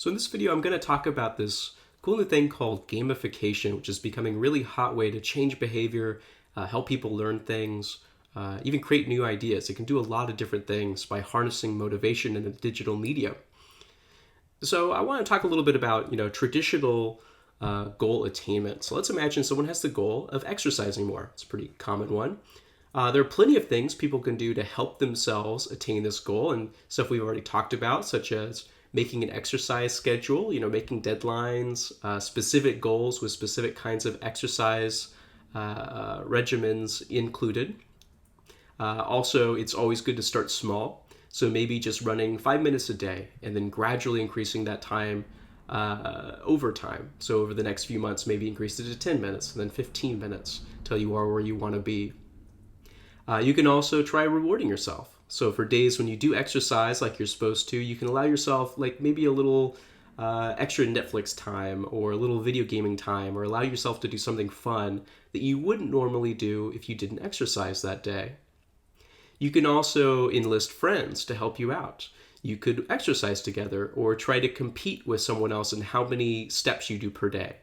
So in this video, I'm going to talk about this cool new thing called gamification, which is becoming a really hot way to change behavior, help people learn things, even create new ideas. It can do a lot of different things by harnessing motivation in a digital medium. So I want to talk a little bit about, traditional goal attainment. So let's imagine someone has the goal of exercising more. It's a pretty common one. There are plenty of things people can do to help themselves attain this goal, and stuff we've already talked about, such as making an exercise schedule, making deadlines, specific goals with specific kinds of exercise regimens included. Also, it's always good to start small. So maybe just running 5 minutes a day and then gradually increasing that time over time. So over the next few months, maybe increase it to 10 minutes and then 15 minutes till you are where you want to be. You can also try rewarding yourself. So for days when you do exercise like you're supposed to, you can allow yourself like maybe a little extra Netflix time or a little video gaming time, or allow yourself to do something fun that you wouldn't normally do if you didn't exercise that day. You can also enlist friends to help you out. You could exercise together or try to compete with someone else in how many steps you do per day.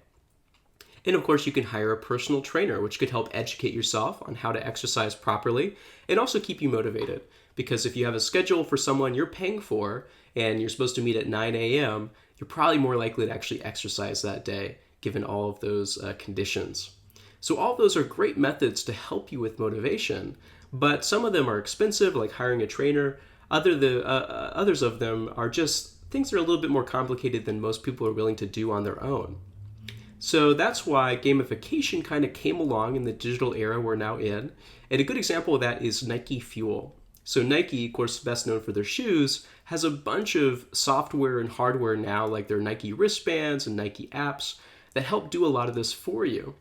And of course, you can hire a personal trainer, which could help educate yourself on how to exercise properly and also keep you motivated. Because if you have a schedule for someone you're paying for and you're supposed to meet at 9 a.m., you're probably more likely to actually exercise that day, given all of those conditions. So all of those are great methods to help you with motivation, but some of them are expensive, like hiring a trainer. Others of them are just things that are a little bit more complicated than most people are willing to do on their own. So that's why gamification kind of came along in the digital era we're now in. And a good example of that is Nike Fuel. So Nike, of course, best known for their shoes, has a bunch of software and hardware now, like their Nike wristbands and Nike apps, that help do a lot of this for you.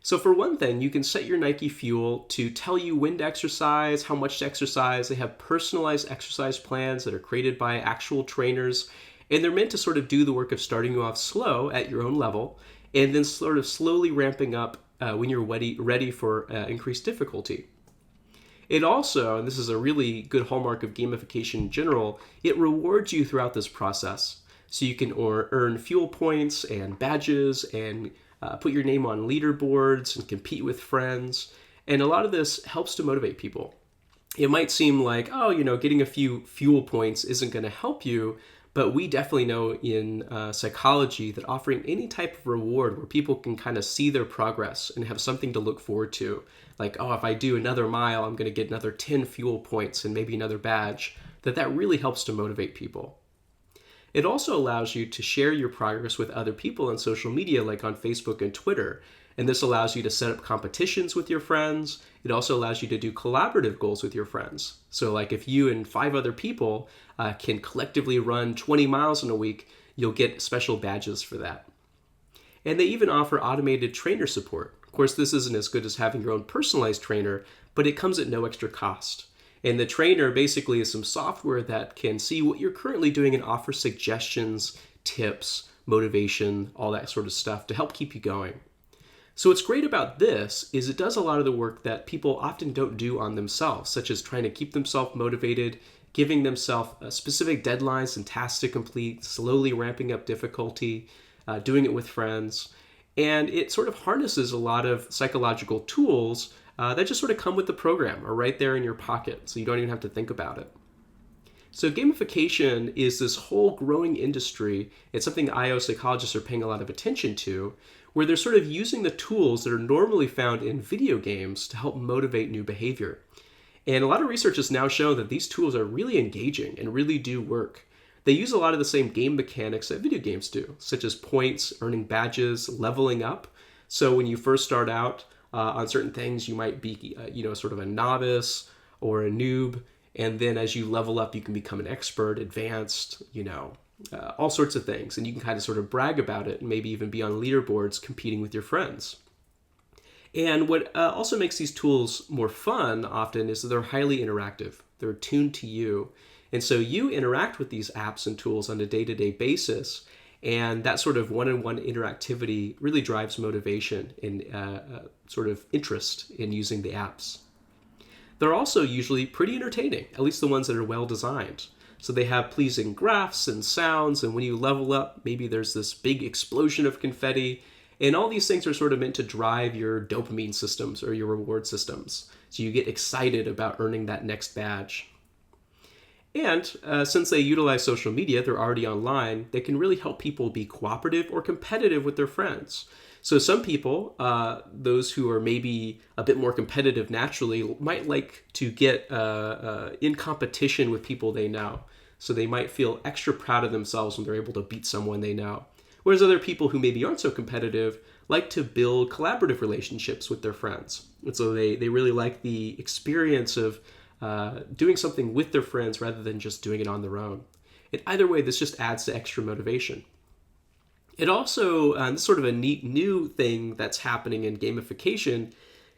So for one thing, you can set your Nike Fuel to tell you when to exercise, how much to exercise. They have personalized exercise plans that are created by actual trainers, and they're meant to sort of do the work of starting you off slow at your own level, and then sort of slowly ramping up when you're ready for increased difficulty. It also, and this is a really good hallmark of gamification in general, it rewards you throughout this process. So you can earn fuel points and badges and put your name on leaderboards and compete with friends. And a lot of this helps to motivate people. It might seem like, getting a few fuel points isn't going to help you, but we definitely know in psychology that offering any type of reward where people can kind of see their progress and have something to look forward to, like, if I do another mile, I'm going to get another 10 fuel points and maybe another badge, that really helps to motivate people. It also allows you to share your progress with other people on social media, like on Facebook and Twitter. And this allows you to set up competitions with your friends. It also allows you to do collaborative goals with your friends. So like if you and 5 other people can collectively run 20 miles in a week, you'll get special badges for that. And they even offer automated trainer support. Of course, this isn't as good as having your own personalized trainer, but it comes at no extra cost. And the trainer basically is some software that can see what you're currently doing and offer suggestions, tips, motivation, all that sort of stuff to help keep you going. So what's great about this is it does a lot of the work that people often don't do on themselves, such as trying to keep themselves motivated, giving themselves specific deadlines and tasks to complete, slowly ramping up difficulty, doing it with friends. And it sort of harnesses a lot of psychological tools that just sort of come with the program or right there in your pocket, so you don't even have to think about it. So gamification is this whole growing industry. It's something IO psychologists are paying a lot of attention to, where they're sort of using the tools that are normally found in video games to help motivate new behavior. And a lot of research has now shown that these tools are really engaging and really do work. They use a lot of the same game mechanics that video games do, such as points, earning badges, leveling up. So when you first start out on certain things, you might be, sort of a novice or a noob. And then as you level up, you can become an expert, advanced, all sorts of things. And you can kind of sort of brag about it and maybe even be on leaderboards competing with your friends. And what also makes these tools more fun often is that they're highly interactive. They're tuned to you. And so you interact with these apps and tools on a day-to-day basis. And that sort of one-on-one interactivity really drives motivation and sort of interest in using the apps. They're also usually pretty entertaining, at least the ones that are well designed. So they have pleasing graphs and sounds, and when you level up, maybe there's this big explosion of confetti. And all these things are sort of meant to drive your dopamine systems or your reward systems. So you get excited about earning that next badge. And since they utilize social media, they're already online, they can really help people be cooperative or competitive with their friends. So some people, those who are maybe a bit more competitive naturally, might like to get in competition with people they know. So they might feel extra proud of themselves when they're able to beat someone they know. Whereas other people who maybe aren't so competitive like to build collaborative relationships with their friends. And so they really like the experience of doing something with their friends rather than just doing it on their own. And either way, this just adds to extra motivation. It also, this is sort of a neat new thing that's happening in gamification,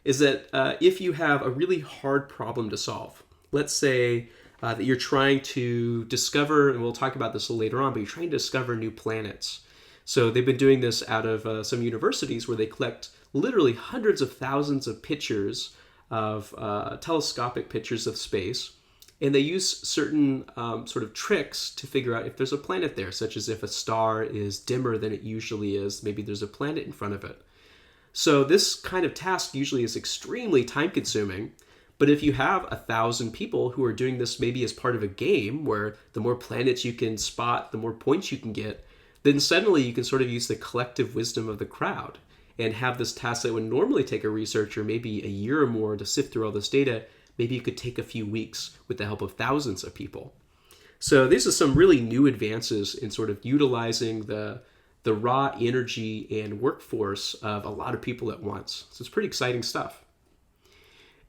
is that if you have a really hard problem to solve, let's say that you're trying to discover, and we'll talk about this a little later on, but you're trying to discover new planets. So they've been doing this out of some universities where they collect literally hundreds of thousands of pictures of telescopic pictures of space. And they use certain sort of tricks to figure out if there's a planet there, such as if a star is dimmer than it usually is, maybe there's a planet in front of it. So this kind of task usually is extremely time consuming. But if you have 1,000 people who are doing this maybe as part of a game where the more planets you can spot, the more points you can get, then suddenly you can sort of use the collective wisdom of the crowd and have this task that would normally take a researcher maybe a year or more to sift through all this data. Maybe you could take a few weeks with the help of thousands of people. So these are some really new advances in sort of utilizing the raw energy and workforce of a lot of people at once. So it's pretty exciting stuff.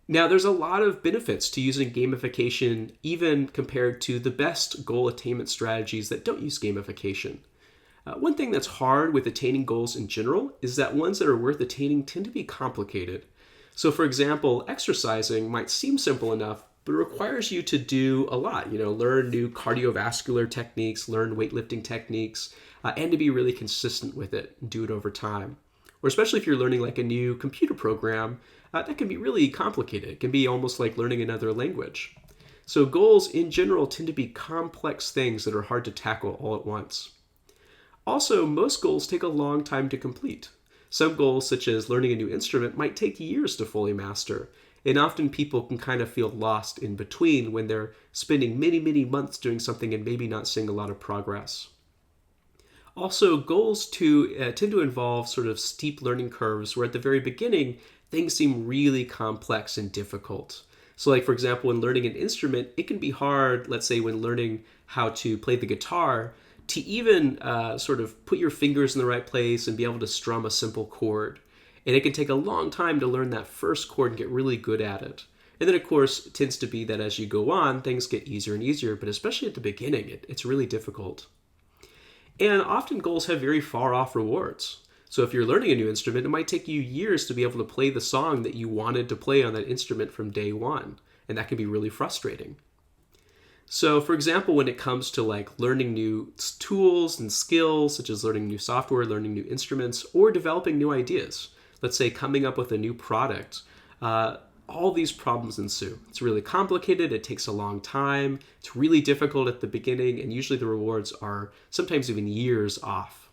Now, there's a lot of benefits to using gamification, even compared to the best goal attainment strategies that don't use gamification. One thing that's hard with attaining goals in general is that ones that are worth attaining tend to be complicated. So for example, exercising might seem simple enough, but it requires you to do a lot, learn new cardiovascular techniques, learn weightlifting techniques, and to be really consistent with it and do it over time. Or especially if you're learning like a new computer program, that can be really complicated. It can be almost like learning another language. So goals in general tend to be complex things that are hard to tackle all at once. Also, most goals take a long time to complete. Some goals, such as learning a new instrument, might take years to fully master, and often people can kind of feel lost in between when they're spending many, many months doing something and maybe not seeing a lot of progress. Also, goals tend to involve sort of steep learning curves where at the very beginning, things seem really complex and difficult. So like, for example, when learning an instrument, it can be hard, let's say when learning how to play the guitar, to even sort of put your fingers in the right place and be able to strum a simple chord. And it can take a long time to learn that first chord and get really good at it. And then, of course, it tends to be that as you go on, things get easier and easier, but especially at the beginning, it's really difficult. And often goals have very far off rewards. So if you're learning a new instrument, it might take you years to be able to play the song that you wanted to play on that instrument from day one. And that can be really frustrating. So for example, when it comes to like learning new tools and skills, such as learning new software, learning new instruments, or developing new ideas, let's say coming up with a new product, all these problems ensue. It's really complicated, it takes a long time, it's really difficult at the beginning, and usually the rewards are sometimes even years off.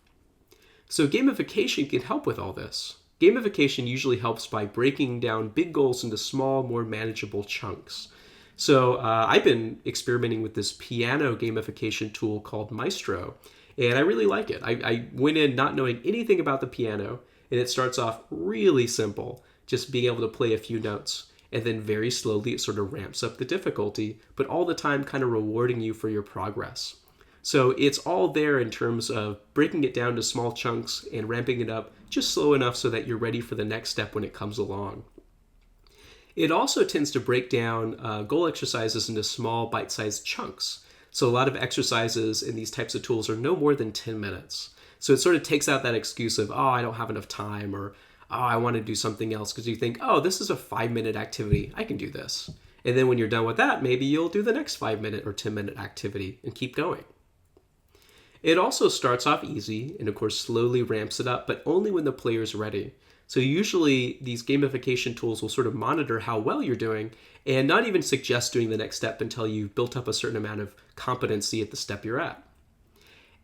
So gamification can help with all this. Gamification usually helps by breaking down big goals into small, more manageable chunks. So I've been experimenting with this piano gamification tool called Maestro, and I really like it. I went in not knowing anything about the piano, and it starts off really simple, just being able to play a few notes. And then very slowly it sort of ramps up the difficulty, but all the time kind of rewarding you for your progress. So it's all there in terms of breaking it down to small chunks and ramping it up just slow enough so that you're ready for the next step when it comes along. It also tends to break down goal exercises into small bite-sized chunks. So a lot of exercises in these types of tools are no more than 10 minutes. So it sort of takes out that excuse of, I don't have enough time, or I want to do something else, because you think, this is a 5-minute activity. I can do this. And then when you're done with that, maybe you'll do the next 5-minute or 10-minute activity and keep going. It also starts off easy and of course slowly ramps it up, but only when the player's ready. So usually these gamification tools will sort of monitor how well you're doing and not even suggest doing the next step until you've built up a certain amount of competency at the step you're at.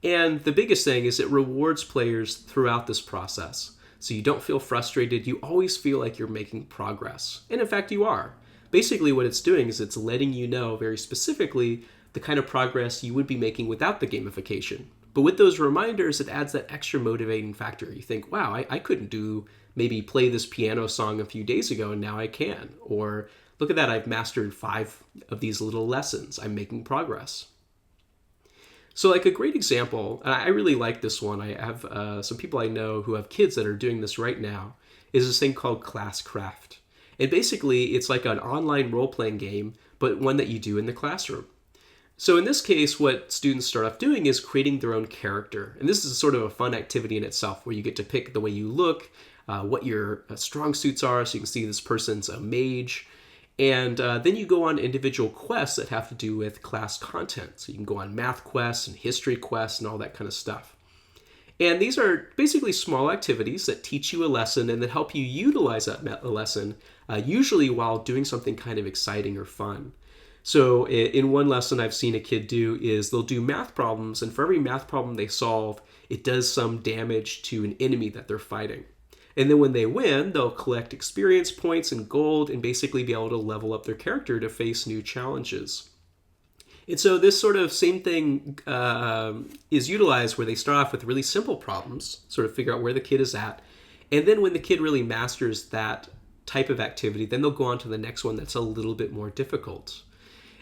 And the biggest thing is it rewards players throughout this process. So you don't feel frustrated, you always feel like you're making progress. And in fact, you are. Basically what it's doing is it's letting you know very specifically the kind of progress you would be making without the gamification. But with those reminders, it adds that extra motivating factor. You think, wow, I couldn't maybe play this piano song a few days ago and now I can. Or look at that, I've mastered 5 of these little lessons. I'm making progress. So like a great example, and I really like this one, I have some people I know who have kids that are doing this right now, is this thing called Classcraft. And basically it's like an online role-playing game, but one that you do in the classroom. So in this case, what students start off doing is creating their own character. And this is sort of a fun activity in itself where you get to pick the way you look, what your strong suits are. So you can see this person's a mage. And then you go on individual quests that have to do with class content. So you can go on math quests and history quests and all that kind of stuff. And these are basically small activities that teach you a lesson and that help you utilize that lesson, usually while doing something kind of exciting or fun. So in one lesson I've seen a kid do is they'll do math problems, and for every math problem they solve, it does some damage to an enemy that they're fighting. And then when they win, they'll collect experience points and gold and basically be able to level up their character to face new challenges. And so this sort of same thing is utilized where they start off with really simple problems, sort of figure out where the kid is at. And then when the kid really masters that type of activity, then they'll go on to the next one that's a little bit more difficult.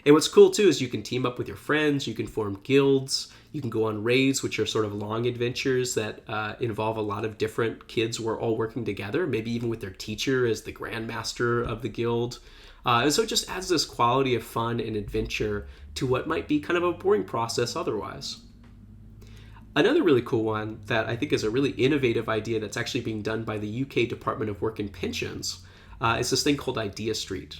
And what's cool too is you can team up with your friends, you can form guilds, you can go on raids, which are sort of long adventures that involve a lot of different kids who are all working together, maybe even with their teacher as the grandmaster of the guild. And so it just adds this quality of fun and adventure to what might be kind of a boring process otherwise. Another really cool one that I think is a really innovative idea that's actually being done by the UK Department of Work and Pensions is this thing called Idea Street,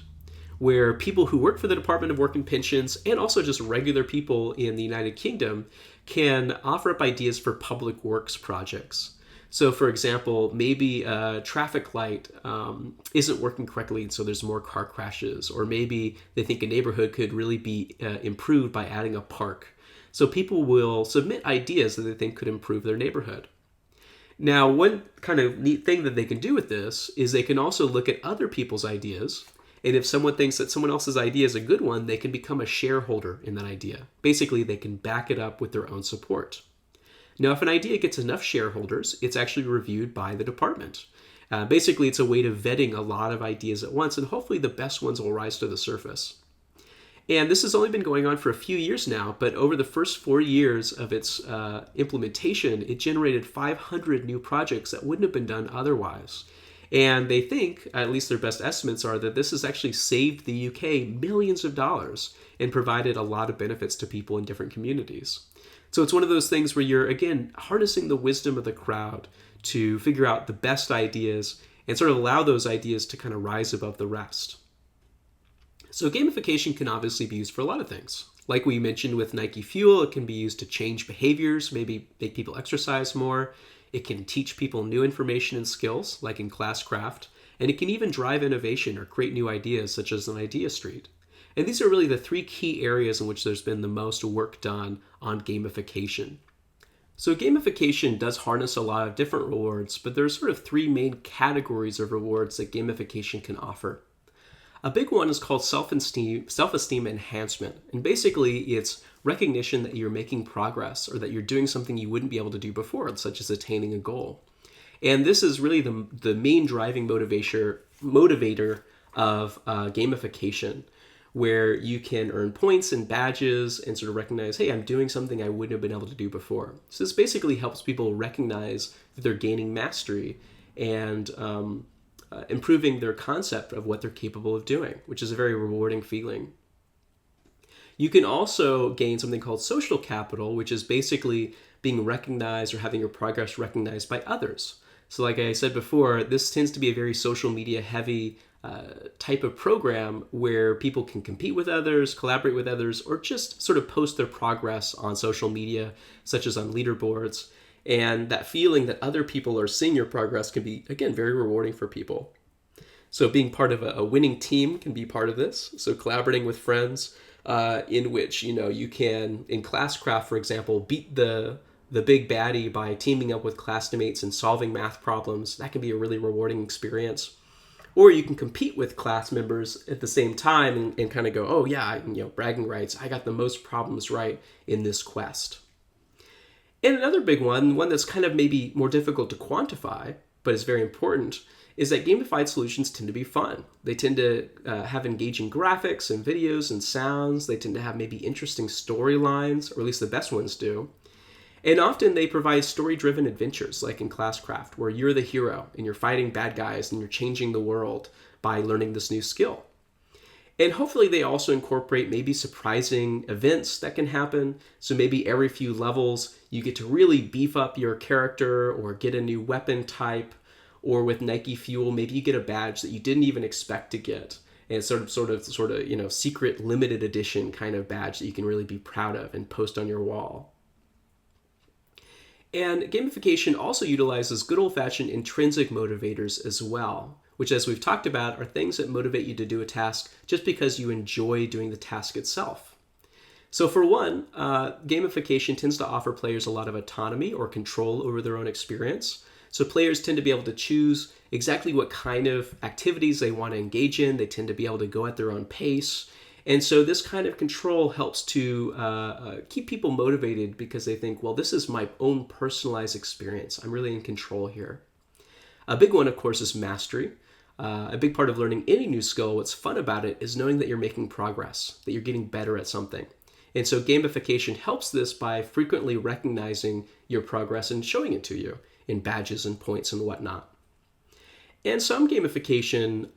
where people who work for the Department of Work and Pensions and also just regular people in the United Kingdom can offer up ideas for public works projects. So for example, maybe a traffic light isn't working correctly and so there's more car crashes, or maybe they think a neighborhood could really be improved by adding a park. So people will submit ideas that they think could improve their neighborhood. Now, one kind of neat thing that they can do with this is they can also look at other people's ideas. And if someone thinks that someone else's idea is a good one, they can become a shareholder in that idea. Basically, they can back it up with their own support. Now, if an idea gets enough shareholders, it's actually reviewed by the department. Basically, it's a way of vetting a lot of ideas at once, and hopefully the best ones will rise to the surface. And this has only been going on for a few years now, but over the first 4 years of its implementation, it generated 500 new projects that wouldn't have been done otherwise. And they think, at least their best estimates are, that this has actually saved the UK millions of dollars and provided a lot of benefits to people in different communities. So it's one of those things where you're, again, harnessing the wisdom of the crowd to figure out the best ideas and sort of allow those ideas to kind of rise above the rest. So gamification can obviously be used for a lot of things. Like we mentioned with Nike Fuel, it can be used to change behaviors, maybe make people exercise more. It can teach people new information and skills, like in Classcraft, and it can even drive innovation or create new ideas, such as an Idea Street. And these are really the 3 key areas in which there's been the most work done on gamification. So gamification does harness a lot of different rewards, but there's sort of 3 main categories of rewards that gamification can offer. A big one is called self-esteem enhancement. And basically, it's recognition that you're making progress or that you're doing something you wouldn't be able to do before, such as attaining a goal. And this is really the main driving motivator of gamification, where you can earn points and badges and sort of recognize, hey, I'm doing something I wouldn't have been able to do before. So this basically helps people recognize that they're gaining mastery and improving their concept of what they're capable of doing, which is a very rewarding feeling. You can also gain something called social capital, which is basically being recognized or having your progress recognized by others. So like I said before, this tends to be a very social media heavy type of program where people can compete with others, collaborate with others, or just sort of post their progress on social media, such as on leaderboards. And that feeling that other people are seeing your progress can be, again, very rewarding for people. So being part of a winning team can be part of this. So collaborating with friends in which, you can, in classcraft, for example, beat the big baddie by teaming up with classmates and solving math problems. That can be a really rewarding experience. Or you can compete with class members at the same time and kind of go, oh yeah, bragging rights, I got the most problems right in this quest. And another big one that's kind of maybe more difficult to quantify, but is very important, is that gamified solutions tend to be fun. They tend to have engaging graphics and videos and sounds. They tend to have maybe interesting storylines, or at least the best ones do. And often they provide story-driven adventures, like in Classcraft, where you're the hero and you're fighting bad guys and you're changing the world by learning this new skill. And hopefully they also incorporate maybe surprising events that can happen. So maybe every few levels you get to really beef up your character or get a new weapon type, or with Nike Fuel, maybe you get a badge that you didn't even expect to get. And it's sort of secret limited edition kind of badge that you can really be proud of and post on your wall. And gamification also utilizes good old-fashioned intrinsic motivators as well, which, as we've talked about, are things that motivate you to do a task just because you enjoy doing the task itself. So for one, gamification tends to offer players a lot of autonomy or control over their own experience. So players tend to be able to choose exactly what kind of activities they want to engage in. They tend to be able to go at their own pace. And so this kind of control helps to keep people motivated because they think, well, this is my own personalized experience. I'm really in control here. A big one, of course, is mastery. A big part of learning any new skill, what's fun about it, is knowing that you're making progress, that you're getting better at something. And so gamification helps this by frequently recognizing your progress and showing it to you in badges and points and whatnot. And some gamification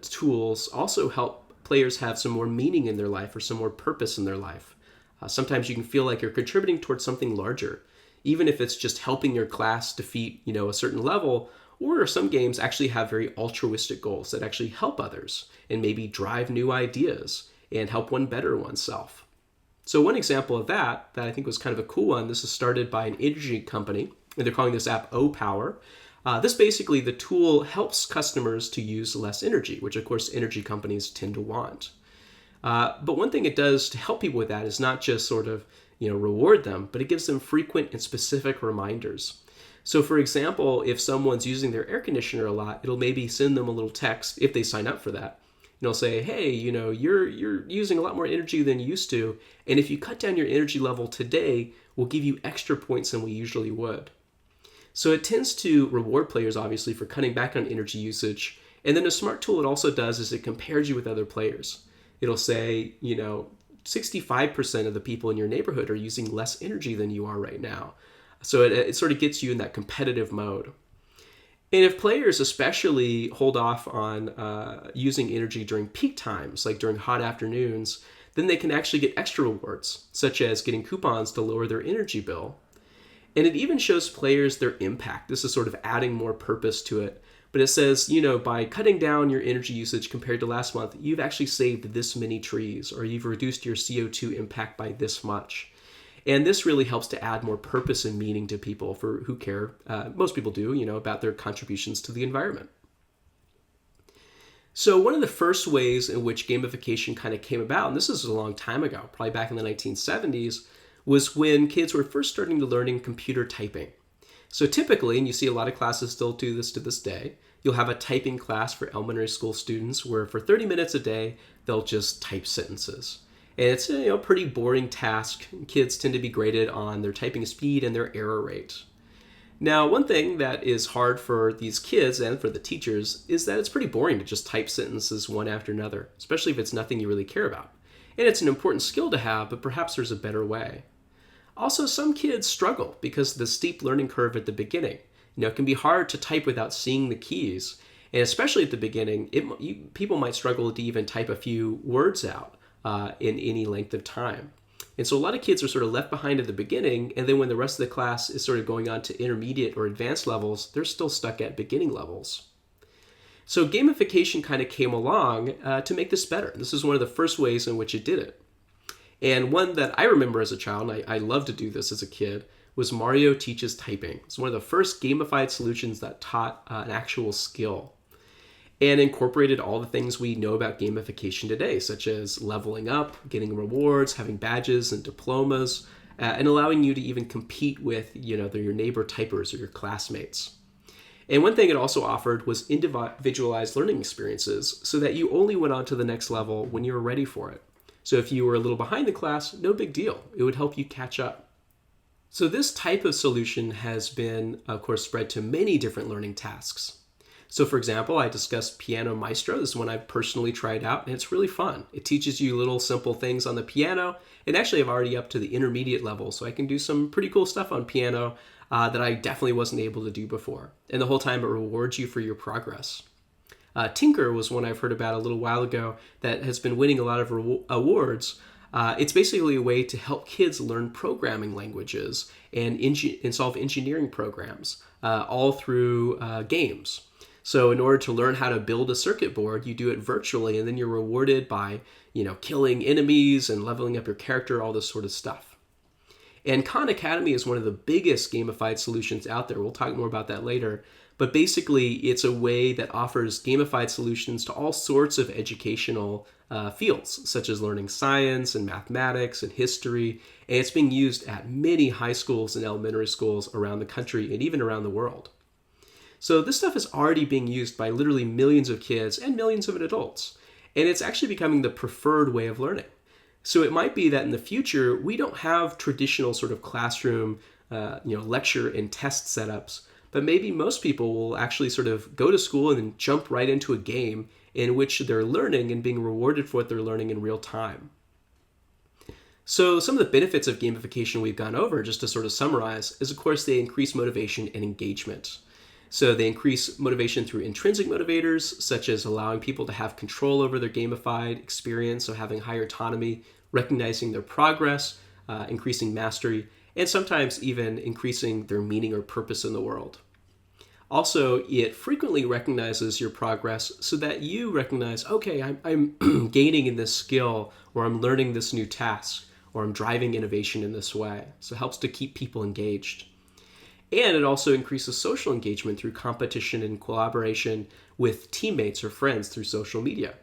tools also help players have some more meaning in their life or some more purpose in their life. Sometimes you can feel like you're contributing towards something larger, even if it's just helping your class defeat, a certain level. Or some games actually have very altruistic goals that actually help others and maybe drive new ideas and help one better oneself. So one example of that I think was kind of a cool one, this is started by an energy company, and they're calling this app O-Power. This basically, the tool helps customers to use less energy, which of course energy companies tend to want. But one thing it does to help people with that is not just sort of, reward them, but it gives them frequent and specific reminders. So for example, if someone's using their air conditioner a lot, it'll maybe send them a little text if they sign up for that. It'll say, hey, you're using a lot more energy than you used to, and if you cut down your energy level today, we'll give you extra points than we usually would. So it tends to reward players, obviously, for cutting back on energy usage. And then a smart tool it also does is it compares you with other players. It'll say, 65% of the people in your neighborhood are using less energy than you are right now. So it sort of gets you in that competitive mode. And if players especially hold off on using energy during peak times, like during hot afternoons, then they can actually get extra rewards, such as getting coupons to lower their energy bill. And it even shows players their impact. This is sort of adding more purpose to it. But it says, by cutting down your energy usage compared to last month, you've actually saved this many trees, or you've reduced your CO2 impact by this much. And this really helps to add more purpose and meaning to people who care. Most people do, about their contributions to the environment. So one of the first ways in which gamification kind of came about, and this is a long time ago, probably back in the 1970s, was when kids were first starting to learning computer typing. So typically, and you see a lot of classes still do this to this day, you'll have a typing class for elementary school students where for 30 minutes a day, they'll just type sentences. And it's a pretty boring task. Kids tend to be graded on their typing speed and their error rate. Now, one thing that is hard for these kids and for the teachers is that it's pretty boring to just type sentences one after another, especially if it's nothing you really care about. And it's an important skill to have, but perhaps there's a better way. Also, some kids struggle because of the steep learning curve at the beginning. It can be hard to type without seeing the keys. And especially at the beginning, people might struggle to even type a few words out in any length of time. And so a lot of kids are sort of left behind at the beginning, and then when the rest of the class is sort of going on to intermediate or advanced levels, they're still stuck at beginning levels. So gamification kind of came along to make this better. This is one of the first ways in which it did it. And one that I remember as a child, and I loved to do this as a kid, was Mario Teaches Typing. It's one of the first gamified solutions that taught an actual skill and incorporated all the things we know about gamification today, such as leveling up, getting rewards, having badges and diplomas, and allowing you to even compete with your neighbor typers or your classmates. And one thing it also offered was individualized learning experiences so that you only went on to the next level when you were ready for it. So if you were a little behind the class, no big deal. It would help you catch up. So this type of solution has been, of course, spread to many different learning tasks. So for example, I discussed Piano Maestro. This is one I've personally tried out, and it's really fun. It teaches you little simple things on the piano, and actually I'm already up to the intermediate level, so I can do some pretty cool stuff on piano that I definitely wasn't able to do before. And the whole time it rewards you for your progress. Tinker was one I've heard about a little while ago that has been winning a lot of awards. It's basically a way to help kids learn programming languages and solve engineering programs, all through games. So in order to learn how to build a circuit board, you do it virtually, and then you're rewarded by, killing enemies and leveling up your character, all this sort of stuff. And Khan Academy is one of the biggest gamified solutions out there. We'll talk more about that later. But basically, it's a way that offers gamified solutions to all sorts of educational fields, such as learning science and mathematics and history. And it's being used at many high schools and elementary schools around the country and even around the world. So this stuff is already being used by literally millions of kids and millions of adults. And it's actually becoming the preferred way of learning. So it might be that in the future, we don't have traditional sort of classroom, lecture and test setups, but maybe most people will actually sort of go to school and then jump right into a game in which they're learning and being rewarded for what they're learning in real time. So some of the benefits of gamification we've gone over, just to sort of summarize, is of course they increase motivation and engagement. So they increase motivation through intrinsic motivators, such as allowing people to have control over their gamified experience, so having higher autonomy, recognizing their progress, increasing mastery, and sometimes even increasing their meaning or purpose in the world. Also, it frequently recognizes your progress so that you recognize, okay, I'm gaining in this skill, or I'm learning this new task, or I'm driving innovation in this way. So it helps to keep people engaged. And it also increases social engagement through competition and collaboration with teammates or friends through social media.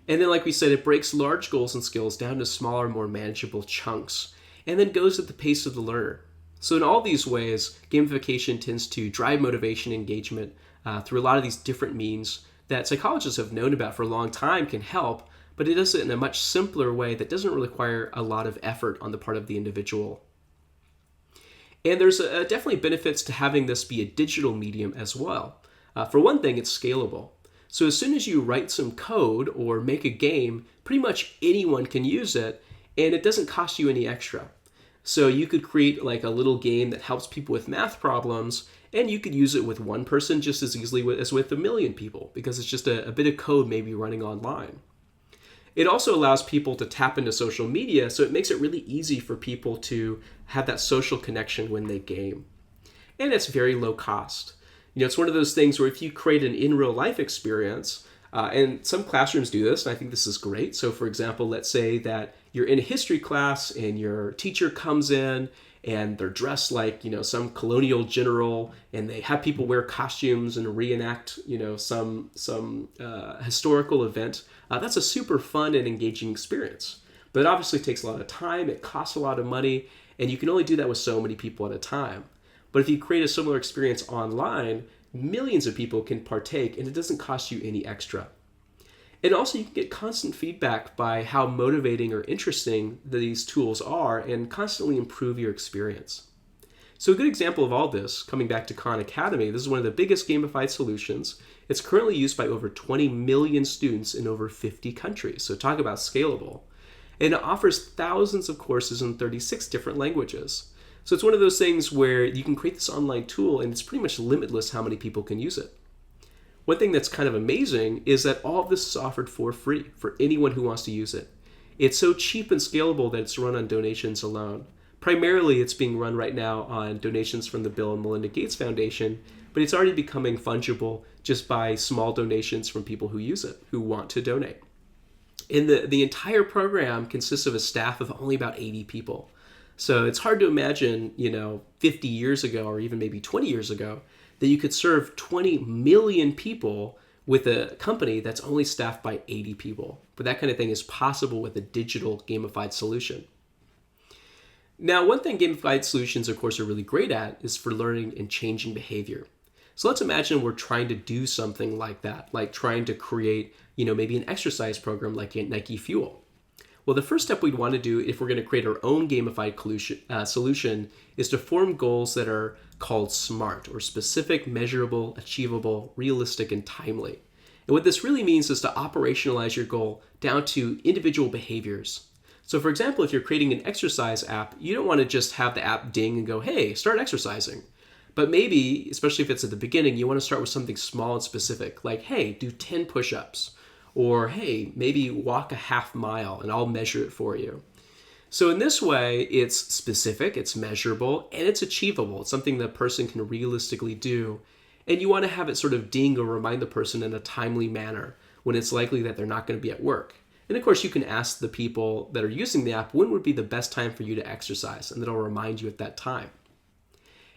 And then, like we said, it breaks large goals and skills down to smaller, more manageable chunks, and then goes at the pace of the learner. So in all these ways, gamification tends to drive motivation and engagement through a lot of these different means that psychologists have known about for a long time can help, but it does it in a much simpler way that doesn't require a lot of effort on the part of the individual. And there's definitely benefits to having this be a digital medium as well. For one thing, it's scalable. So as soon as you write some code or make a game, pretty much anyone can use it, and it doesn't cost you any extra. So you could create like a little game that helps people with math problems, and you could use it with one person just as easily as with a million people, because it's just a bit of code maybe running online. It also allows people to tap into social media, so it makes it really easy for people to have that social connection when they game. And it's very low cost. It's one of those things where if you create an in real life experience, and some classrooms do this, and I think this is great. So for example, let's say that you're in a history class and your teacher comes in and they're dressed like, some colonial general, and they have people wear costumes and reenact, some historical event. That's a super fun and engaging experience. But it obviously takes a lot of time, it costs a lot of money, and you can only do that with so many people at a time. But if you create a similar experience online, millions of people can partake, and it doesn't cost you any extra. And also you can get constant feedback by how motivating or interesting these tools are and constantly improve your experience. So a good example of all this, coming back to Khan Academy, this is one of the biggest gamified solutions. It's currently used by over 20 million students in over 50 countries. So talk about scalable. And it offers thousands of courses in 36 different languages. So it's one of those things where you can create this online tool and it's pretty much limitless how many people can use it. One thing that's kind of amazing is that all of this is offered for free for anyone who wants to use it. It's so cheap and scalable that it's run on donations alone. Primarily, it's being run right now on donations from the Bill and Melinda Gates Foundation, but it's already becoming fungible just by small donations from people who use it, who want to donate. And the entire program consists of a staff of only about 80 people. So it's hard to imagine, 50 years ago or even maybe 20 years ago that you could serve 20 million people with a company that's only staffed by 80 people. But that kind of thing is possible with a digital gamified solution. Now, one thing gamified solutions, of course, are really great at is for learning and changing behavior. So let's imagine we're trying to do something like that, like trying to create, maybe an exercise program like Nike Fuel. Well, the first step we'd want to do if we're going to create our own gamified solution is to form goals that are called SMART, or specific, measurable, achievable, realistic, and timely. And what this really means is to operationalize your goal down to individual behaviors. So for example, if you're creating an exercise app, you don't want to just have the app ding and go, hey, start exercising. But maybe, especially if it's at the beginning, you want to start with something small and specific, like, hey, do 10 push-ups. Or, hey, maybe walk a half mile and I'll measure it for you. So in this way, it's specific, it's measurable, and it's achievable. It's something the person can realistically do. And you want to have it sort of ding or remind the person in a timely manner when it's likely that they're not going to be at work. And of course, you can ask the people that are using the app, when would be the best time for you to exercise? And it'll remind you at that time.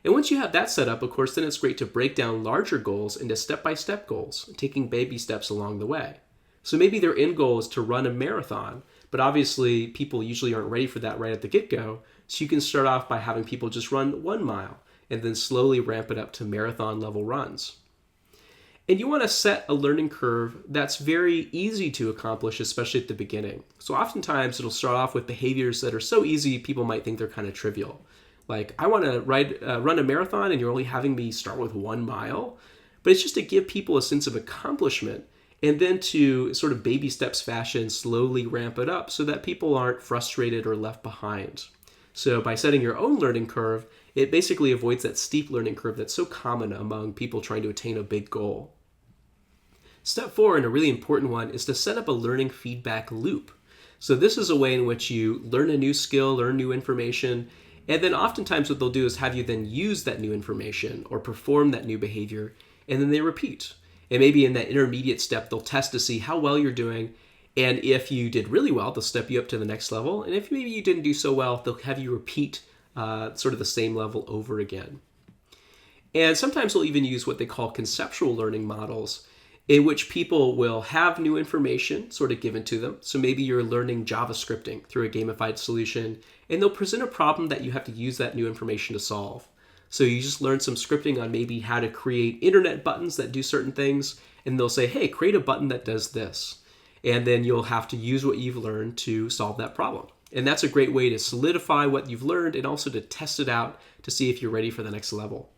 And once you have that set up, of course, then it's great to break down larger goals into step-by-step goals, taking baby steps along the way. So maybe their end goal is to run a marathon, but obviously people usually aren't ready for that right at the get-go. So you can start off by having people just run 1 mile and then slowly ramp it up to marathon level runs. And you want to set a learning curve that's very easy to accomplish, especially at the beginning. So oftentimes it'll start off with behaviors that are so easy people might think they're kind of trivial. Like, I want to run a marathon and you're only having me start with 1 mile. But it's just to give people a sense of accomplishment and then to sort of baby steps fashion, slowly ramp it up so that people aren't frustrated or left behind. So by setting your own learning curve, it basically avoids that steep learning curve that's so common among people trying to attain a big goal. Step 4, and a really important one, is to set up a learning feedback loop. So this is a way in which you learn a new skill, learn new information, and then oftentimes what they'll do is have you then use that new information or perform that new behavior, and then they repeat. And maybe in that intermediate step, they'll test to see how well you're doing. And if you did really well, they'll step you up to the next level. And if maybe you didn't do so well, they'll have you repeat sort of the same level over again. And sometimes they'll even use what they call conceptual learning models, in which people will have new information sort of given to them. So maybe you're learning JavaScripting through a gamified solution, and they'll present a problem that you have to use that new information to solve. So you just learn some scripting on maybe how to create internet buttons that do certain things, and they'll say, hey, create a button that does this. And then you'll have to use what you've learned to solve that problem. And that's a great way to solidify what you've learned and also to test it out to see if you're ready for the next level.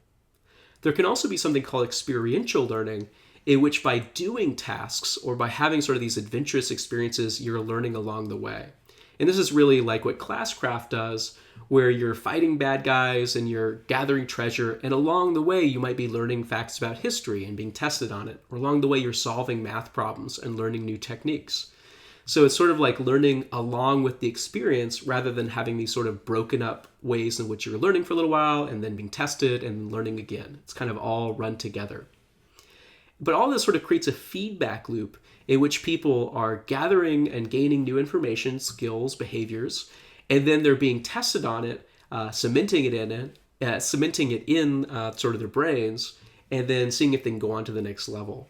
There can also be something called experiential learning, in which by doing tasks or by having sort of these adventurous experiences, you're learning along the way. And this is really like what Classcraft does, where you're fighting bad guys and you're gathering treasure, and along the way you might be learning facts about history and being tested on it, or along the way you're solving math problems and learning new techniques. So it's sort of like learning along with the experience rather than having these sort of broken up ways in which you're learning for a little while and then being tested and learning again. It's kind of all run together. But all this sort of creates a feedback loop in which people are gathering and gaining new information, skills, behaviors, and then they're being tested on it, cementing it in sort of their brains, and then seeing if they can go on to the next level.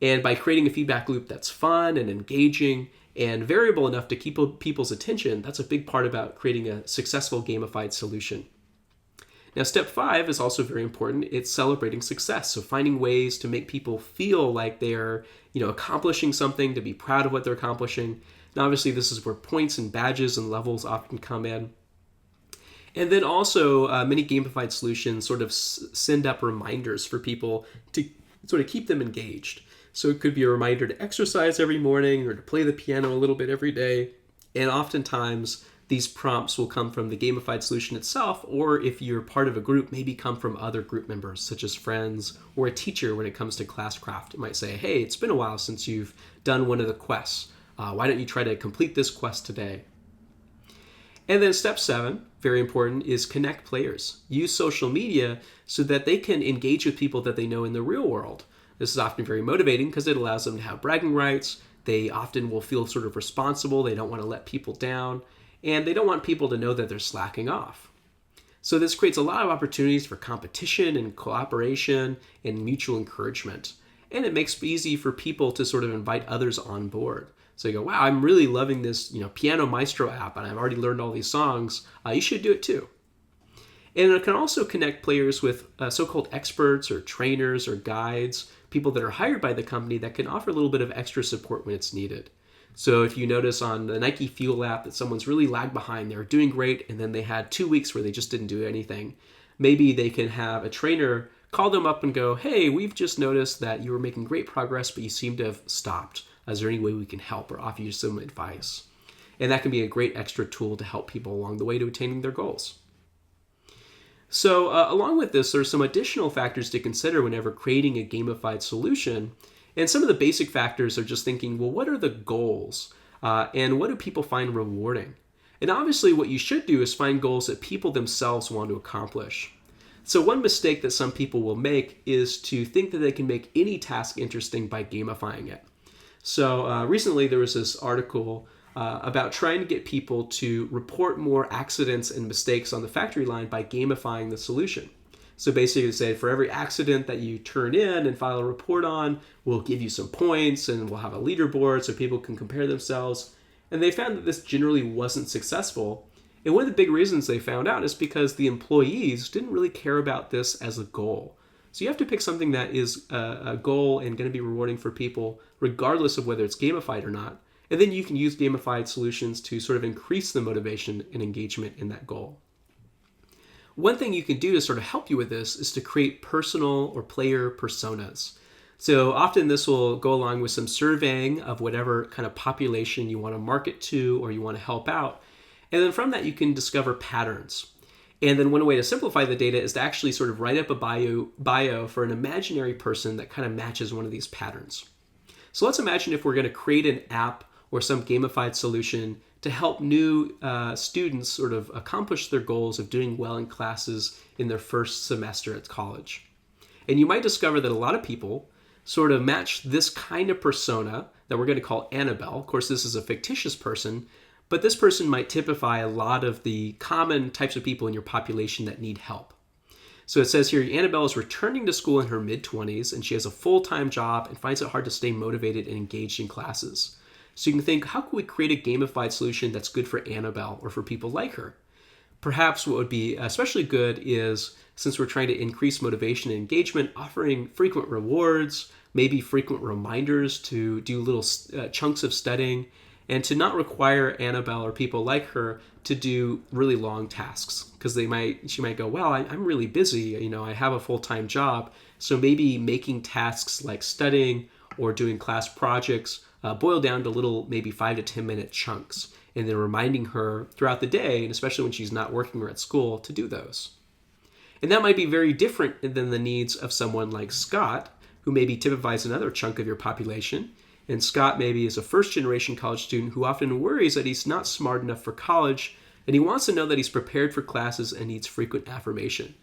And by creating a feedback loop that's fun and engaging and variable enough to keep people's attention, that's a big part about creating a successful gamified solution. Now, step 5 is also very important. It's celebrating success. So finding ways to make people feel like they're, accomplishing something, to be proud of what they're accomplishing. And obviously, this is where points and badges and levels often come in. And then also, many gamified solutions sort of send up reminders for people to sort of keep them engaged. So it could be a reminder to exercise every morning or to play the piano a little bit every day. And oftentimes, these prompts will come from the gamified solution itself, or if you're part of a group, maybe come from other group members, such as friends or a teacher when it comes to Classcraft. It might say, hey, it's been a while since you've done one of the quests. Why don't you try to complete this quest today? And then step 7, very important, is connect players. Use social media so that they can engage with people that they know in the real world. This is often very motivating because it allows them to have bragging rights. They often will feel sort of responsible. They don't want to let people down. and they don't want people to know that they're slacking off. So this creates a lot of opportunities for competition and cooperation and mutual encouragement. And it makes it easy for people to sort of invite others on board. So you go, wow, I'm really loving this, Piano Maestro app, and I've already learned all these songs. You should do it too. And it can also connect players with so-called experts or trainers or guides, people that are hired by the company that can offer a little bit of extra support when it's needed. So if you notice on the Nike Fuel app that someone's really lagged behind, they're doing great, and then they had 2 weeks where they just didn't do anything, maybe they can have a trainer call them up and go, hey, we've just noticed that you were making great progress, but you seem to have stopped. Is there any way we can help or offer you some advice? And that can be a great extra tool to help people along the way to attaining their goals. So along with this, there's some additional factors to consider whenever creating a gamified solution. And some of the basic factors are just thinking, well, what are the goals? And what do people find rewarding? And obviously what you should do is find goals that people themselves want to accomplish. So one mistake that some people will make is to think that they can make any task interesting by gamifying it. So recently there was this article about trying to get people to report more accidents and mistakes on the factory line by gamifying the solution. So basically say for every accident that you turn in and file a report on, we'll give you some points and we'll have a leaderboard so people can compare themselves. And they found that this generally wasn't successful. And one of the big reasons they found out is because the employees didn't really care about this as a goal. So you have to pick something that is a goal and going to be rewarding for people regardless of whether it's gamified or not. And then you can use gamified solutions to sort of increase the motivation and engagement in that goal. One thing you can do to sort of help you with this is to create personal or player personas. So often this will go along with some surveying of whatever kind of population you want to market to or you want to help out. And then from that, you can discover patterns. And then one way to simplify the data is to actually sort of write up a bio for an imaginary person that kind of matches one of these patterns. So let's imagine if we're going to create an app or some gamified solution to help new students sort of accomplish their goals of doing well in classes in their first semester at college. And you might discover that a lot of people sort of match this kind of persona that we're going to call Annabelle. Of course, this is a fictitious person, but this person might typify a lot of the common types of people in your population that need help. So it says here, Annabelle is returning to school in her mid-20s, and she has a full-time job and finds it hard to stay motivated and engaged in classes. So you can think, how can we create a gamified solution that's good for Annabelle or for people like her? Perhaps what would be especially good is, since we're trying to increase motivation and engagement, offering frequent rewards, maybe frequent reminders to do little chunks of studying, and to not require Annabelle or people like her to do really long tasks. Because she might go, well, I'm really busy, I have a full-time job, so maybe making tasks like studying or doing class projects boil down to little, maybe 5 to 10 minute chunks, and then reminding her throughout the day, and especially when she's not working or at school, to do those. And that might be very different than the needs of someone like Scott, who maybe typifies another chunk of your population. And Scott maybe is a first-generation college student who often worries that he's not smart enough for college, and he wants to know that he's prepared for classes and needs frequent affirmation.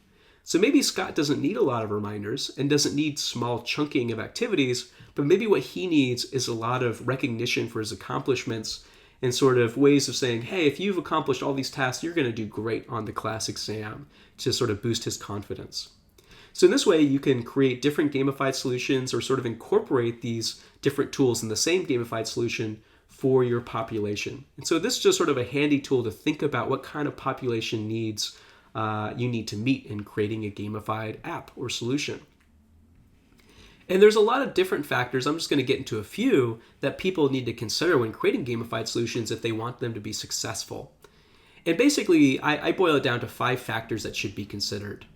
So maybe Scott doesn't need a lot of reminders and doesn't need small chunking of activities, but maybe what he needs is a lot of recognition for his accomplishments and sort of ways of saying, hey, if you've accomplished all these tasks, you're going to do great on the class exam, to sort of boost his confidence. So in this way, you can create different gamified solutions or sort of incorporate these different tools in the same gamified solution for your population. And so this is just sort of a handy tool to think about what kind of population needs you need to meet in creating a gamified app or solution. And there's a lot of different factors, I'm just going to get into a few, that people need to consider when creating gamified solutions if they want them to be successful. And basically, I boil it down to 5 factors that should be considered.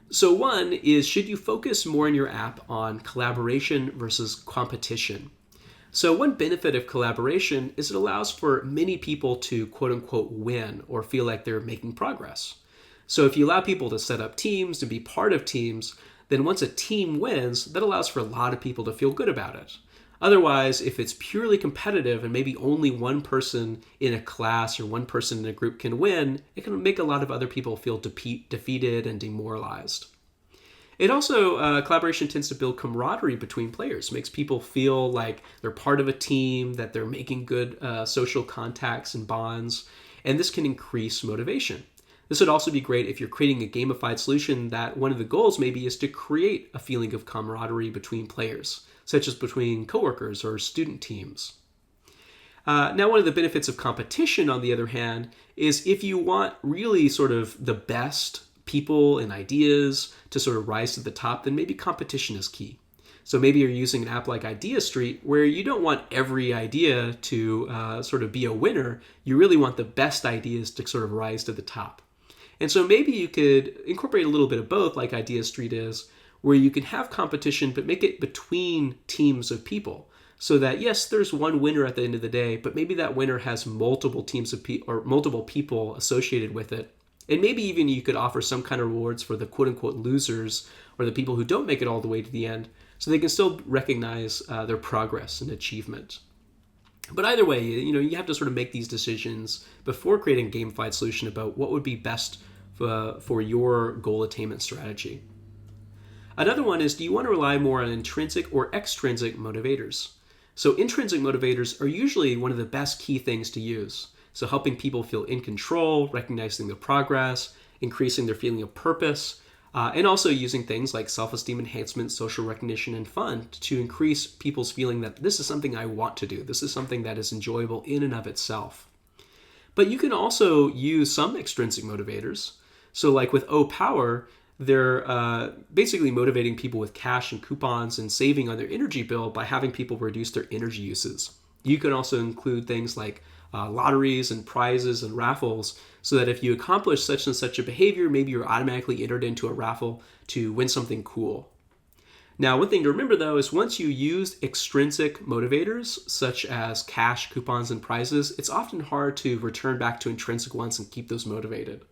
So one is, should you focus more in your app on collaboration versus competition? So one benefit of collaboration is it allows for many people to quote unquote win or feel like they're making progress. So if you allow people to set up teams, to be part of teams, then once a team wins, that allows for a lot of people to feel good about it. Otherwise, if it's purely competitive and maybe only one person in a class or one person in a group can win, it can make a lot of other people feel defeated and demoralized. It also, collaboration tends to build camaraderie between players, makes people feel like they're part of a team, that they're making good social contacts and bonds. and this can increase motivation. This would also be great if you're creating a gamified solution that one of the goals maybe is to create a feeling of camaraderie between players, such as between coworkers or student teams. Now, one of the benefits of competition, on the other hand, is if you want really sort of the best people and ideas to sort of rise to the top, then maybe competition is key. So maybe you're using an app like Idea Street where you don't want every idea to sort of be a winner. You really want the best ideas to sort of rise to the top. And so maybe you could incorporate a little bit of both, like Idea Street is, where you can have competition but make it between teams of people. So that, yes, there's one winner at the end of the day, but maybe that winner has multiple teams of or multiple people associated with it. And maybe even you could offer some kind of rewards for the quote-unquote losers or the people who don't make it all the way to the end, so they can still recognize their progress and achievement. But either way, you have to sort of make these decisions before creating a gamified solution about what would be best for your goal attainment strategy. Another one is, do you want to rely more on intrinsic or extrinsic motivators? So intrinsic motivators are usually one of the best key things to use. So helping people feel in control, recognizing their progress, increasing their feeling of purpose, and also using things like self-esteem enhancement, social recognition, and fun to increase people's feeling that this is something I want to do. This is something that is enjoyable in and of itself. But you can also use some extrinsic motivators. So like with O-Power, they're basically motivating people with cash and coupons and saving on their energy bill by having people reduce their energy uses. You can also include things like lotteries and prizes and raffles, so that if you accomplish such and such a behavior, maybe you're automatically entered into a raffle to win something cool. Now, one thing to remember though is once you use extrinsic motivators, such as cash, coupons, and prizes, it's often hard to return back to intrinsic ones and keep those motivated.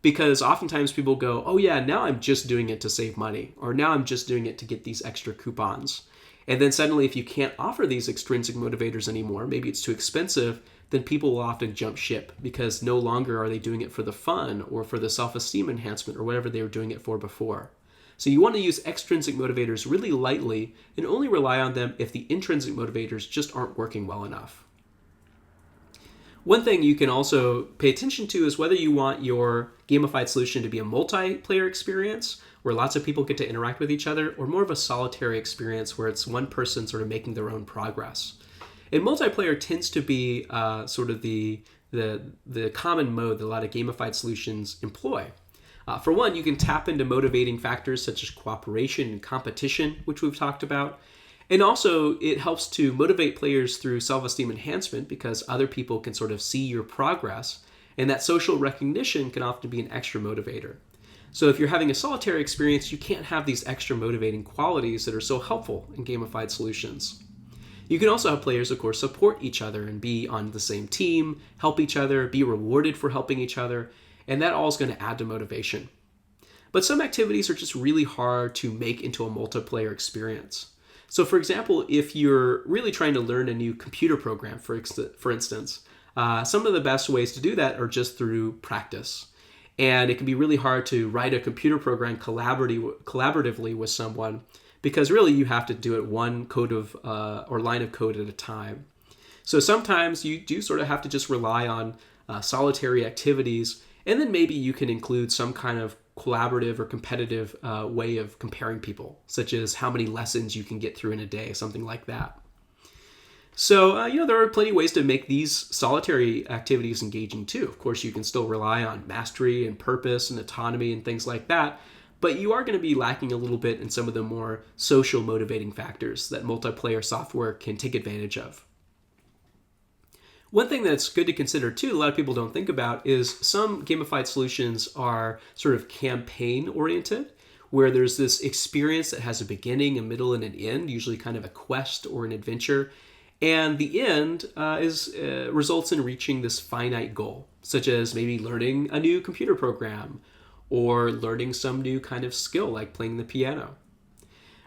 Because oftentimes people go, oh yeah, now I'm just doing it to save money, or now I'm just doing it to get these extra coupons. And then suddenly if you can't offer these extrinsic motivators anymore, maybe it's too expensive, then people will often jump ship because no longer are they doing it for the fun or for the self-esteem enhancement or whatever they were doing it for before. So you want to use extrinsic motivators really lightly and only rely on them if the intrinsic motivators just aren't working well enough. One thing you can also pay attention to is whether you want your gamified solution to be a multiplayer experience where lots of people get to interact with each other, or more of a solitary experience where it's one person sort of making their own progress. And multiplayer tends to be sort of the common mode that a lot of gamified solutions employ. For one, you can tap into motivating factors such as cooperation and competition, which we've talked about. And also, it helps to motivate players through self-esteem enhancement because other people can sort of see your progress, and that social recognition can often be an extra motivator. So if you're having a solitary experience, you can't have these extra motivating qualities that are so helpful in gamified solutions. You can also have players, of course, support each other and be on the same team, help each other, be rewarded for helping each other, and that all is going to add to motivation. But some activities are just really hard to make into a multiplayer experience. So for example, if you're really trying to learn a new computer program, for instance, some of the best ways to do that are just through practice. And it can be really hard to write a computer program collaboratively with someone because really you have to do it one code of or line of code at a time. So sometimes you do sort of have to just rely on solitary activities, and then maybe you can include some kind of collaborative or competitive way of comparing people, such as how many lessons you can get through in a day, something like that. So, there are plenty of ways to make these solitary activities engaging too. Of course, you can still rely on mastery and purpose and autonomy and things like that, but you are going to be lacking a little bit in some of the more social motivating factors that multiplayer software can take advantage of. One thing that's good to consider too, a lot of people don't think about, is some gamified solutions are sort of campaign oriented, where there's this experience that has a beginning, a middle, and an end, usually kind of a quest or an adventure. And the end results in reaching this finite goal, such as maybe learning a new computer program or learning some new kind of skill like playing the piano.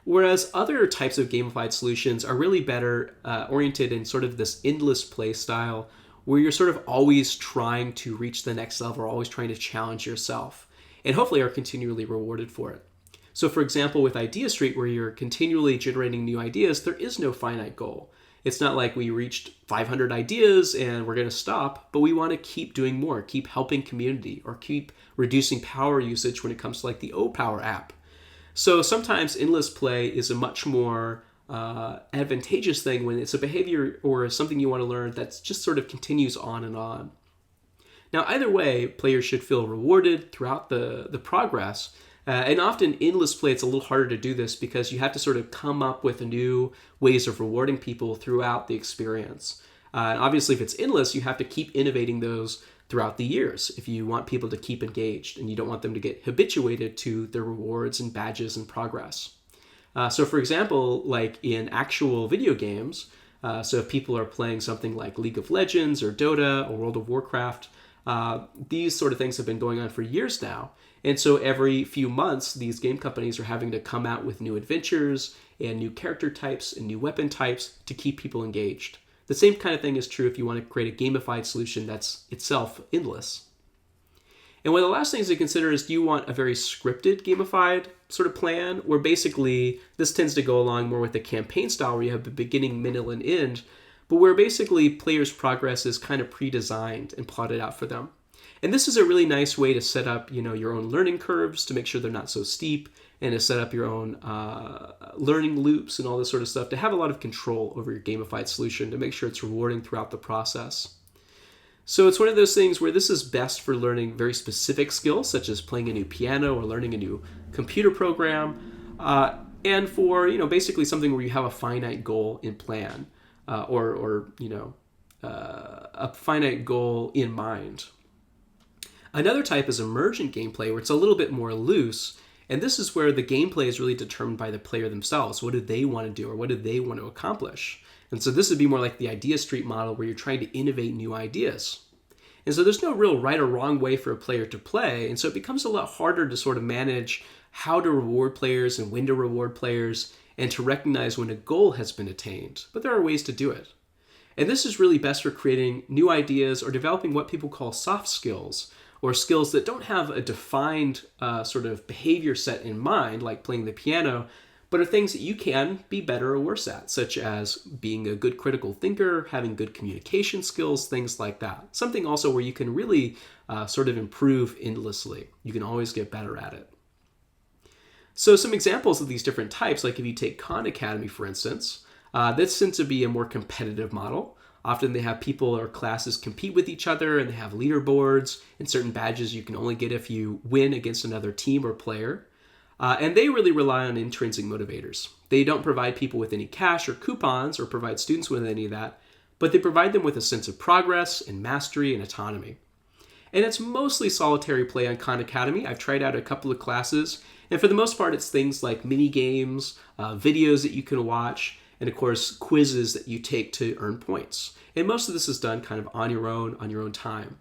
Whereas other types of gamified solutions are really better oriented in sort of this endless play style where you're sort of always trying to reach the next level or always trying to challenge yourself and hopefully are continually rewarded for it. So for example, with Idea Street, where you're continually generating new ideas, there is no finite goal. It's not like we reached 500 ideas and we're going to stop, but we want to keep doing more, keep helping community, or keep reducing power usage when it comes to like the O-Power app. So sometimes endless play is a much more advantageous thing when it's a behavior or something you want to learn that's just sort of continues on and on. Now, either way, players should feel rewarded throughout the progress. And often endless play, it's a little harder to do this because you have to sort of come up with new ways of rewarding people throughout the experience. And obviously, if it's endless, you have to keep innovating those throughout the years if you want people to keep engaged and you don't want them to get habituated to their rewards and badges and progress. So for example, like in actual video games, so if people are playing something like League of Legends or Dota or World of Warcraft, these sort of things have been going on for years now. And so every few months, these game companies are having to come out with new adventures and new character types and new weapon types to keep people engaged. The same kind of thing is true if you want to create a gamified solution that's itself endless. And one of the last things to consider is, do you want a very scripted gamified sort of plan, where basically this tends to go along more with the campaign style where you have a beginning, middle, and end, but where basically players' progress is kind of pre-designed and plotted out for them. And this is a really nice way to set up, your own learning curves to make sure they're not so steep, and to set up your own learning loops and all this sort of stuff to have a lot of control over your gamified solution to make sure it's rewarding throughout the process. So it's one of those things where this is best for learning very specific skills, such as playing a new piano or learning a new computer program, and for basically something where you have a finite goal in plan, or a finite goal in mind. Another type is emergent gameplay, where it's a little bit more loose, and this is where the gameplay is really determined by the player themselves. What do they want to do, or what do they want to accomplish? And so this would be more like the idea street model, where you're trying to innovate new ideas. And so there's no real right or wrong way for a player to play, and so it becomes a lot harder to sort of manage how to reward players and when to reward players, and to recognize when a goal has been attained. But there are ways to do it. And this is really best for creating new ideas or developing what people call soft skills, or skills that don't have a defined sort of behavior set in mind, like playing the piano, but are things that you can be better or worse at, such as being a good critical thinker, having good communication skills, things like that. Something also where you can really sort of improve endlessly. You can always get better at it. So some examples of these different types, like if you take Khan Academy, for instance, this tends to be a more competitive model. Often they have people or classes compete with each other, and they have leaderboards and certain badges you can only get if you win against another team or player. And they really rely on intrinsic motivators. They don't provide people with any cash or coupons or provide students with any of that, but they provide them with a sense of progress and mastery and autonomy. And it's mostly solitary play on Khan Academy. I've tried out a couple of classes, and for the most part, it's things like mini games, videos that you can watch, and of course, quizzes that you take to earn points. And most of this is done kind of on your own time.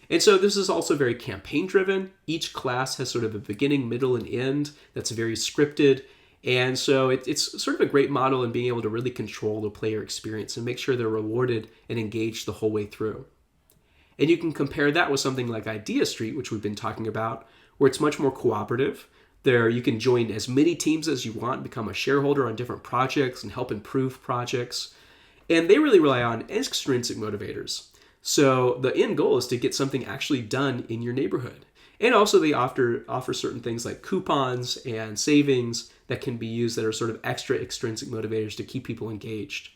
And so this is also very campaign driven. Each class has sort of a beginning, middle, and end that's very scripted. And so it's sort of a great model in being able to really control the player experience and make sure they're rewarded and engaged the whole way through. And you can compare that with something like Idea Street, which we've been talking about, where it's much more cooperative. There you can join as many teams as you want, become a shareholder on different projects and help improve projects. And they really rely on extrinsic motivators. So the end goal is to get something actually done in your neighborhood. And also they offer certain things like coupons and savings that can be used that are sort of extra extrinsic motivators to keep people engaged.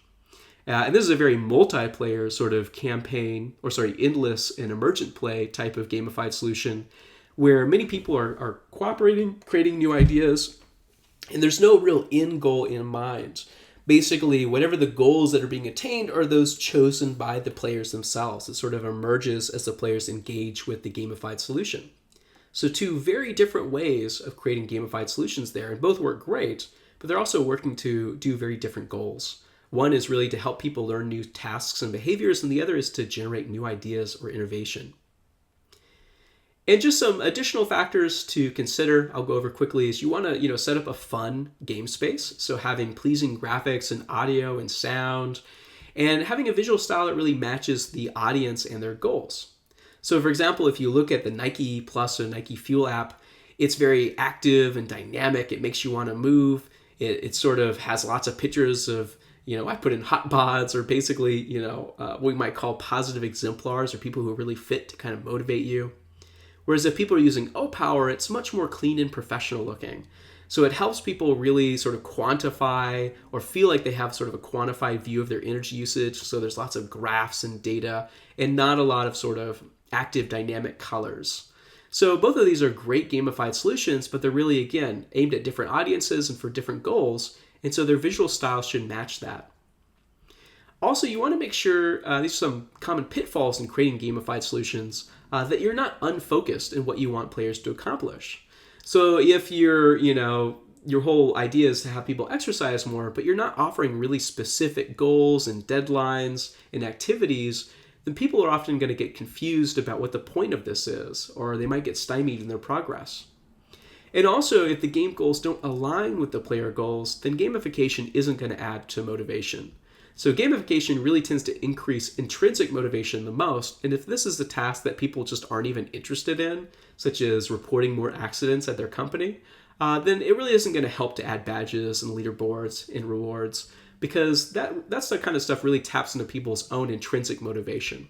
And this is a very multiplayer sort of endless and emergent play type of gamified solution, where many people are cooperating, creating new ideas, and there's no real end goal in mind. Basically, whatever the goals that are being attained are those chosen by the players themselves. It sort of emerges as the players engage with the gamified solution. So two very different ways of creating gamified solutions there, and both work great, but they're also working to do very different goals. One is really to help people learn new tasks and behaviors, and the other is to generate new ideas or innovation. And just some additional factors to consider, I'll go over quickly, is you want to set up a fun game space. So having pleasing graphics and audio and sound, and having a visual style that really matches the audience and their goals. So for example, if you look at the Nike Plus or Nike Fuel app, it's very active and dynamic. It makes you want to move. It sort of has lots of pictures of I put in hot bods, or basically, what we might call positive exemplars, or people who are really fit to kind of motivate you. Whereas if people are using O-Power, it's much more clean and professional looking. So it helps people really sort of quantify or feel like they have sort of a quantified view of their energy usage. So there's lots of graphs and data and not a lot of sort of active dynamic colors. So both of these are great gamified solutions, but they're really, again, aimed at different audiences and for different goals. And so their visual styles should match that. Also, you want to make sure, these are some common pitfalls in creating gamified solutions, that you're not unfocused in what you want players to accomplish. So if your whole idea is to have people exercise more, but you're not offering really specific goals and deadlines and activities, then people are often going to get confused about what the point of this is, or they might get stymied in their progress. And also, if the game goals don't align with the player goals, then gamification isn't going to add to motivation. So gamification really tends to increase intrinsic motivation the most, and if this is a task that people just aren't even interested in, such as reporting more accidents at their company, then it really isn't going to help to add badges and leaderboards and rewards, because that's the kind of stuff really taps into people's own intrinsic motivation.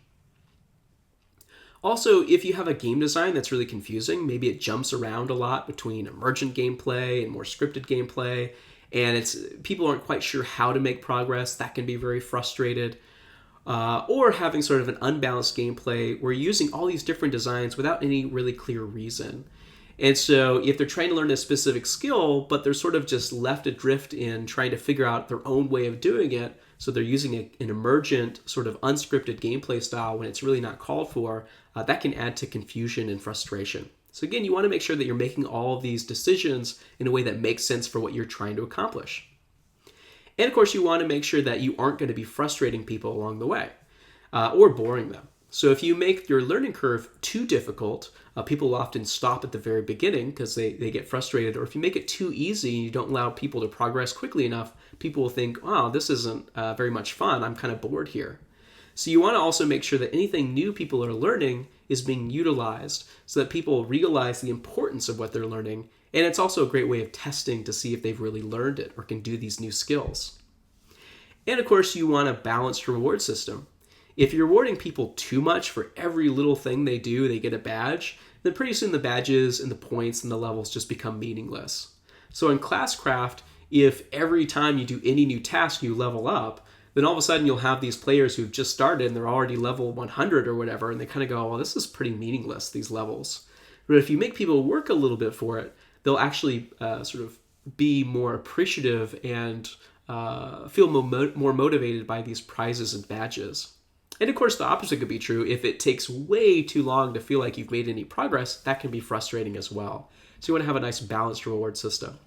Also, if you have a game design that's really confusing, maybe it jumps around a lot between emergent gameplay and more scripted gameplay, and people aren't quite sure how to make progress, that can be very frustrated. Or having sort of an unbalanced gameplay where you're using all these different designs without any really clear reason. And so if they're trying to learn a specific skill, but they're sort of just left adrift in trying to figure out their own way of doing it, so they're using an emergent sort of unscripted gameplay style when it's really not called for, that can add to confusion and frustration. So again, you want to make sure that you're making all of these decisions in a way that makes sense for what you're trying to accomplish. And of course, you want to make sure that you aren't going to be frustrating people along the way, or boring them. So if you make your learning curve too difficult, people will often stop at the very beginning because they get frustrated. Or if you make it too easy and you don't allow people to progress quickly enough, people will think, wow, this isn't very much fun. I'm kind of bored here. So you want to also make sure that anything new people are learning is being utilized so that people realize the importance of what they're learning. And it's also a great way of testing to see if they've really learned it or can do these new skills. And of course, you want a balanced reward system. If you're rewarding people too much for every little thing they do, they get a badge, then pretty soon the badges and the points and the levels just become meaningless. So in Classcraft, if every time you do any new task you level up, then all of a sudden you'll have these players who've just started and they're already level 100 or whatever, and they kind of go, well, this is pretty meaningless, these levels. But if you make people work a little bit for it, they'll actually sort of be more appreciative and feel more motivated by these prizes and badges. And of course, the opposite could be true. If it takes way too long to feel like you've made any progress, that can be frustrating as well. So you want to have a nice balanced reward system.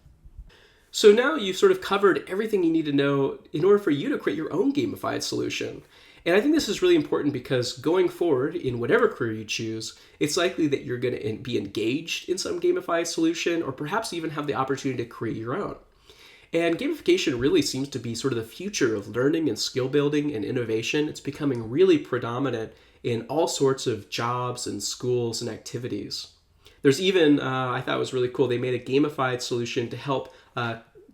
So now you've sort of covered everything you need to know in order for you to create your own gamified solution. And I think this is really important because going forward in whatever career you choose, it's likely that you're going to be engaged in some gamified solution or perhaps even have the opportunity to create your own. And gamification really seems to be sort of the future of learning and skill building and innovation. It's becoming really predominant in all sorts of jobs and schools and activities. There's even, I thought it was really cool, they made a gamified solution to help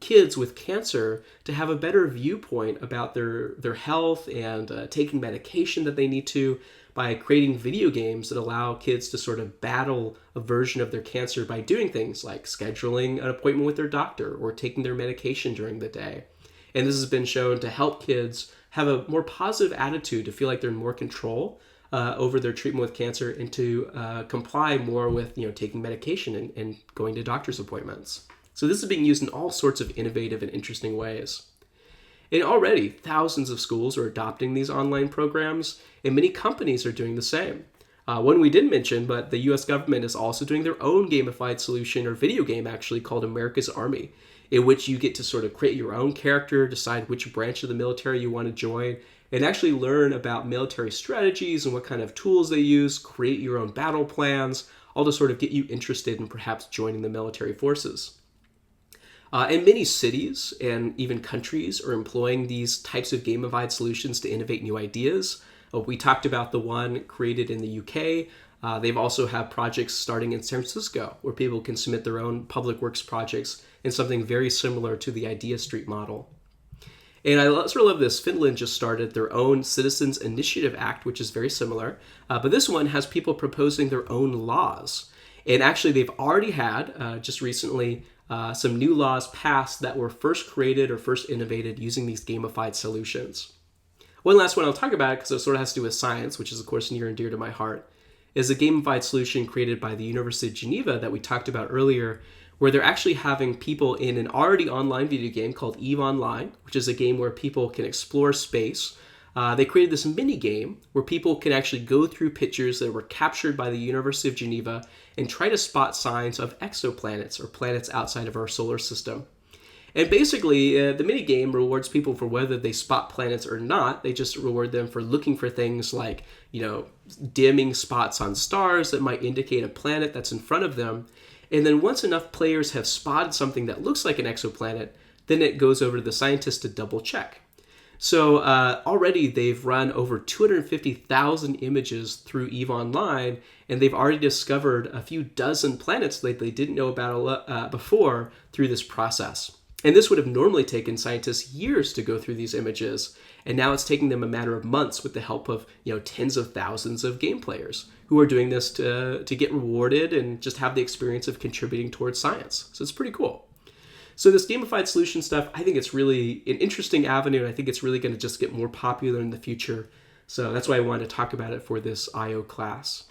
kids with cancer to have a better viewpoint about their health and taking medication that they need to by creating video games that allow kids to sort of battle a version of their cancer by doing things like scheduling an appointment with their doctor or taking their medication during the day. And this has been shown to help kids have a more positive attitude, to feel like they're in more control over their treatment with cancer, and to comply more with taking medication and going to doctor's appointments. So this is being used in all sorts of innovative and interesting ways. And already, thousands of schools are adopting these online programs, and many companies are doing the same. One we didn't mention, but the US government is also doing their own gamified solution, or video game actually, called America's Army, in which you get to sort of create your own character, decide which branch of the military you want to join, and actually learn about military strategies and what kind of tools they use, create your own battle plans, all to sort of get you interested in perhaps joining the military forces. And many cities and even countries are employing these types of gamified solutions to innovate new ideas. We talked about the one created in the UK. They've also have projects starting in San Francisco where people can submit their own public works projects in something very similar to the Idea Street model. And I sort of love this. Finland just started their own Citizens Initiative Act, which is very similar. But this one has people proposing their own laws. And actually, they've already had, just recently, some new laws passed that were first created or first innovated using these gamified solutions. One last one I'll talk about, because it sort of has to do with science, which is, of course, near and dear to my heart, is a gamified solution created by the University of Geneva that we talked about earlier, where they're actually having people in an already online video game called EVE Online, which is a game where people can explore space. They created this mini game where people can actually go through pictures that were captured by the University of Geneva and try to spot signs of exoplanets or planets outside of our solar system. And basically, the mini game rewards people for whether they spot planets or not. They just reward them for looking for things like, dimming spots on stars that might indicate a planet that's in front of them. And then once enough players have spotted something that looks like an exoplanet, then it goes over to the scientists to double check. So already they've run over 250,000 images through EVE Online, and they've already discovered a few dozen planets that they didn't know about before through this process. And this would have normally taken scientists years to go through these images, and now it's taking them a matter of months with the help of tens of thousands of game players who are doing this to get rewarded and just have the experience of contributing towards science. So it's pretty cool. So this gamified solution stuff, I think it's really an interesting avenue, and I think it's really going to just get more popular in the future. So that's why I wanted to talk about it for this IO class.